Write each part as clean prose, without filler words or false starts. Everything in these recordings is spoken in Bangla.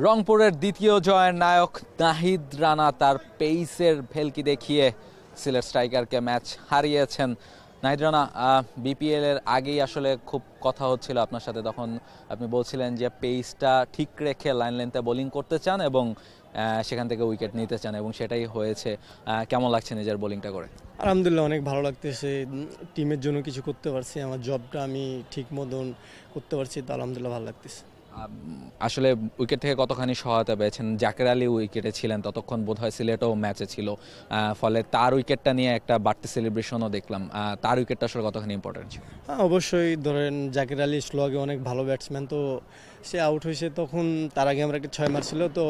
রংপুরের দ্বিতীয় জয়ের নায়ক নাহিদ রানা তার পেইসের ভেলকি দেখিয়ে সিলেট স্ট্রাইকারকে ম্যাচ হারিয়েছেন। নাহিদ রানা, বিপিএল এর আগেই আসলে খুব কথা হচ্ছিল আপনার সাথে, তখন আপনি বলছিলেন যে পেইসটা ঠিক রেখে লাইন লেন্থে বোলিং করতে চান এবং সেখান থেকে উইকেট নিতে চান, এবং সেটাই হয়েছে। কেমন লাগছে নিজের বোলিংটা করে? আলহামদুলিল্লাহ, অনেক ভালো লাগতেছে। টিমের জন্য কিছু করতে পারছি, আমার জবটা আমি ঠিক মতন করতে পারছি, তো আলহামদুলিল্লাহ ভালো লাগতেছে। আসলে উইকেট থেকে কতখানি সহায়তা পেয়েছেন? জাকের আলী উইকেটে ছিলেন, ততক্ষণ বোধহয় সিলেটও ম্যাচে ছিল, ফলে তার উইকেটটা নিয়ে একটা বাড়তি সেলিব্রেশনও দেখলাম। তার উইকেটটা আসলে কতখানি ইম্পর্টেন্ট ছিল? হ্যাঁ, অবশ্যই। ধরেন জাকের আলী স্লোয়াগে অনেক ভালো ব্যাটসম্যান, তো সে আউট হয়েছে, তখন তার আগে আমরা একটা 6 মারছিল, তো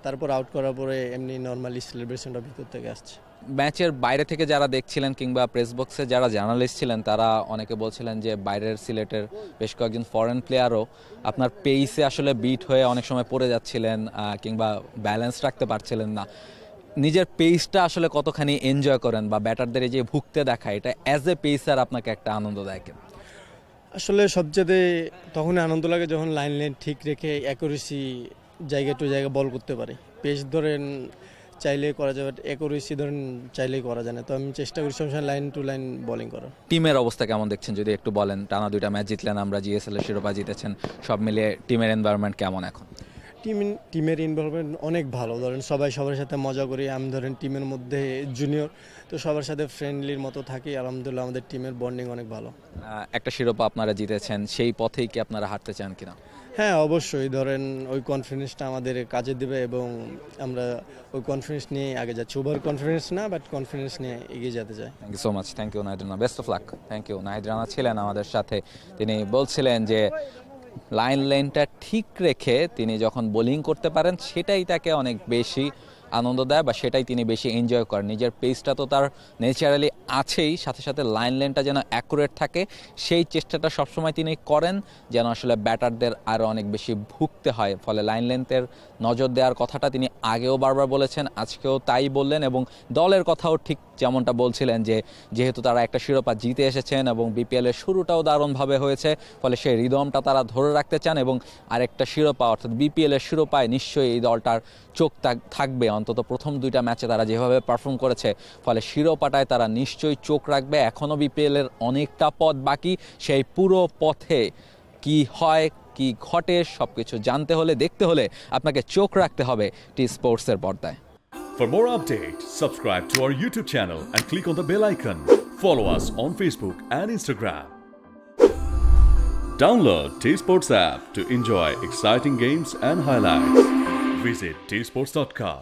তারপর আউট করার পরে এমনি নর্মালি সেলিব্রেশনটা ভিতর থেকে আসছে। ম্যাচের বাইরে থেকে যারা দেখছিলেন কিংবা প্রেস বক্সে যারা জার্নালিস্ট ছিলেন, তারা অনেকে বলছিলেন যে বাইরের সিলেটের বেশ কয়েকজন ফরেন প্লেয়ারও আপনার পেইসে আসলে বিট হয়ে অনেক সময় পড়ে যাচ্ছিলেন কিংবা ব্যালেন্স রাখতে পারছিলেন না। নিজের পেইসটা আসলে কতখানি এনজয় করেন, বা ব্যাটারদের এই যে ভুগতে দেখা, এটা অ্যাজ এ পেইসার আপনাকে একটা আনন্দ দেয়? আসলে সবচেয়ে তখনই আনন্দ লাগে যখন লাইন ঠিক রেখে অ্যাকুরেসি জায়গা টু জায়গা বল করতে পারি। পেস ধরেন চাইলে করা যাবে, অ্যাকুরেসি ধরেন চাইলেই করা যায় না, তো আমি চেষ্টা করি সবসময় লাইন টু লাইন বোলিং করার। টিমের অবস্থা কেমন দেখছেন যদি একটু বলেন? টানা 2টা ম্যাচ জিতলেন, আমরা জিএসএল এর শিরোপা জিতেছেন, সব মিলিয়ে টিমের এনভায়রনমেন্ট কেমন এখন? টিমের ইনভলভমেন্ট অনেক ভালো। ধরেন সবাই সবার সাথে মজা করি, আমি ধরেন টিমের মধ্যে জুনিয়র, তো সবার সাথে ফ্রেন্ডলির মতো থাকি। আলহামদুলিল্লাহ আমাদের টিমের বন্ডিং অনেক ভালো। একটা শিরোপা আপনারা জিতেছেন, সেই পথেই কি আপনারা হাঁটতে চান কিনা? হ্যাঁ, অবশ্যই। ধরেন ওই কনফিডেন্সটা আমাদের কাজে দেবে এবং আমরা ওই কনফিডেন্স নিয়ে আগে যাচ্ছি। ওভার কনফিডেন্স না, বাট কনফিডেন্স নিয়ে এগিয়ে যেতে চাই। Thank you so much. Thank you Nahid Rana, best of luck. Thank you. Nahid Rana ছিলেন আমাদের সাথে। তিনি বলছিলেন যে লাইনটা ঠিক রেখে তিনি যখন বোলিং করতে পারেন, সেটাই তাকে অনেক বেশি আনন্দ দেয়, বা সেটাই তিনি বেশি এনজয় করেন। নিজের পেসটা তো তার ন্যাচারালি আছেই, সাথে সাথে লাইনটা যেন অ্যাকুরেট থাকে, সেই চেষ্টাটা সবসময় তিনি করেন, যেন আসলে ব্যাটারদের আরও অনেক বেশি ভুগতে হয়। ফলে লাইন লেন্থের নজর দেওয়ার কথাটা তিনি আগেও বারবার বলেছেন, আজকেও তাই বললেন, এবং দলের কথাও ঠিক যেমনটা বলছিলেন যে যেহেতু তারা একটা শিরোপা জিতে এসেছেন এবং বিপিএলের শুরুটাও দারুণভাবে হয়েছে, ফলে সেই রিদমটা তারা ধরে রাখতে চান, এবং আরেকটা শিরোপা অর্থাৎ বিপিএলের শিরোপায় নিশ্চয়ই এই দলটার চোখ থাকবে। অন্তত প্রথম 2টা ম্যাচে তারা যেভাবে পারফর্ম করেছে, ফলে শিরোপাটায় তারা নিশ্চয়ই চোখ রাখবে। এখনও বিপিএলের অনেকটা পথ বাকি, সেই পুরো পথে কি হয় কি ঘটে সবকিছু জানতে হলে, দেখতে হলে আপনাকে চোখ রাখতে হবে টি স্পোর্টসের পর্দায়। For more updates, subscribe to our YouTube channel and click on the bell icon. Follow us on Facebook and Instagram. Download T-Sports app to enjoy exciting games and highlights. Visit tsports.com.